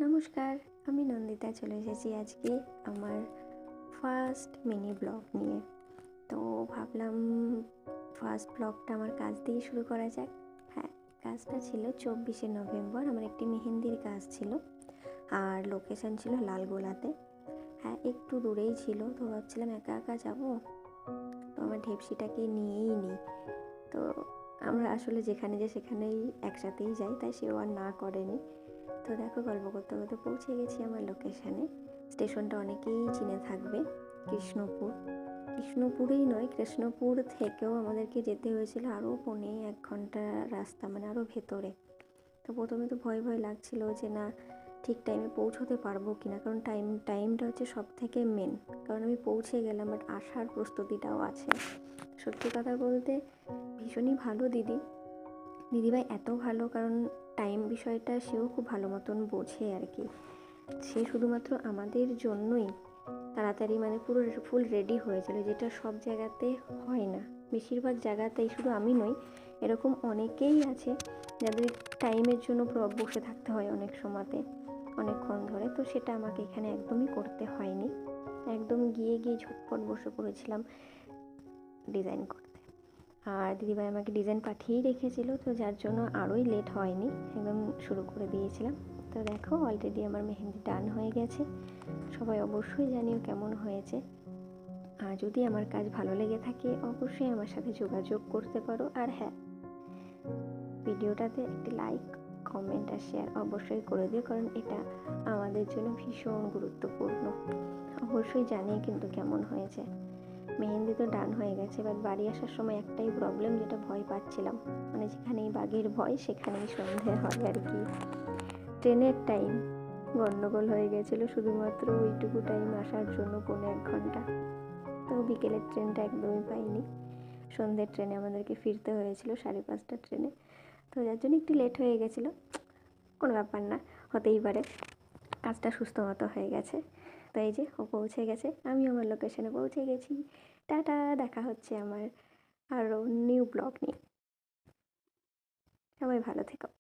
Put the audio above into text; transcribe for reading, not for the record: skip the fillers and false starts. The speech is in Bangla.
নমস্কার, আমি নন্দিতা চলে এসেছি আজকে আমার ফার্স্ট মিনি ব্লগ নিয়ে। তো ভাবলাম ফার্স্ট ব্লগটা আমার কাজ দিয়ে শুরু করা যাক। হ্যাঁ, কাজটা ছিল 24শে নভেম্বর, আমার একটি মেহেন্দির কাজ ছিল আর লোকেশন ছিল লালগোলাতে। হ্যাঁ, একটু দূরেই ছিল, তো ভাবছিলাম একা একা যাবো, তো আমার ঢেপসিটাকে নিয়েই নিই। তো আমরা আসলে যেখানে সেখানেই একসাথেই যাই, তাই সেও আর না করেনি। তো দেখো, গল্প করতে করতে পৌঁছে গেছি আমার লোকেশানে। স্টেশনটা অনেকেই চিনে থাকবে, কৃষ্ণপুরেই নয়, কৃষ্ণপুর থেকেও আমাদেরকে যেতে হয়েছিল আরও 1 ঘন্টা রাস্তা, মানে আরও ভেতরে। তো প্রথমে তো ভয় ভয় লাগছিল যে না, ঠিক টাইমে পৌঁছতে পারবো কি না, কারণ টাইমটা হচ্ছে সব থেকে মেন। কারণ আমি পৌঁছে গেলাম, বাট আসার প্রস্তুতিটাও আছে। সত্যি কথা বলতে ভীষণই ভালো দিদিভাই, এত ভালো, কারণ টাইম বিষয়টা সেও খুব ভালো মতন বোঝে আর কি। সে শুধুমাত্র আমাদের জন্যই তাড়াতাড়ি, মানে পুরো ফুল রেডি হয়েছিল, যেটা সব জায়গাতে হয় না। বেশিরভাগ জায়গাতেই, শুধু আমি নই, এরকম অনেকেই আছে যাদের টাইমের জন্য বসে থাকতে হয় অনেক সময়তে, অনেকক্ষণ ধরে। তো সেটা আমাকে এখানে একদমই করতে হয়নি, একদম গিয়ে ঝটপট বসে পড়েছিলাম ডিজাইন করতে। আর দিদিভাই আমাকে ডিজাইন পাঠিয়েই রেখেছিল, তো যার জন্য আরোই লেট হয়নি, একদম শুরু করে দিয়েছিলাম। তো দেখো, অলরেডি আমার মেহেন্দি ডান হয়ে গেছে। সবাই অবশ্যই জানিও কেমন হয়েছে। আর যদি আমার কাজ ভালো লেগে থাকে অবশ্যই আমার সাথে যোগাযোগ করতে পারো। আর হ্যাঁ, ভিডিওটাতে একটি লাইক, কমেন্ট আর শেয়ার অবশ্যই করে দিও, কারণ এটা আমাদের জন্য ভীষণ গুরুত্বপূর্ণ। অবশ্যই জানিয়ে কিন্তু কেমন হয়েছে। মেহেন্দি তো ডান হয়ে গেছে, বাট বাড়ি আসার সময় একটাই প্রবলেম, যেটা ভয় পাচ্ছিলাম, মানে যেখানেই বাঘের ভয় সেখানেই সন্ধে হয় আর কি। ট্রেনের টাইম গন্ডগোল হয়ে গেছিলো, শুধুমাত্র ওইটুকু টাইম আসার জন্য 1.5 ঘন্টা। তো বিকেলের ট্রেনটা একদমই পাইনি, সন্ধ্যের ট্রেনে আমাদেরকে ফিরতে হয়েছিল, 5:30টার ট্রেনে। তো যার জন্য একটু লেট হয়ে গেছিলো, কোনো ব্যাপার না, হতেই পারে। কাজটা সুস্থ মতো হয়ে গেছে। তো এই যে ও পৌঁছে গেছে, আমি আমার লোকেশনে পৌঁছে গেছি। টাটা, দেখা হচ্ছে আমার আরও নিউ ব্লগ নিয়ে। সবাই ভালো থেকো।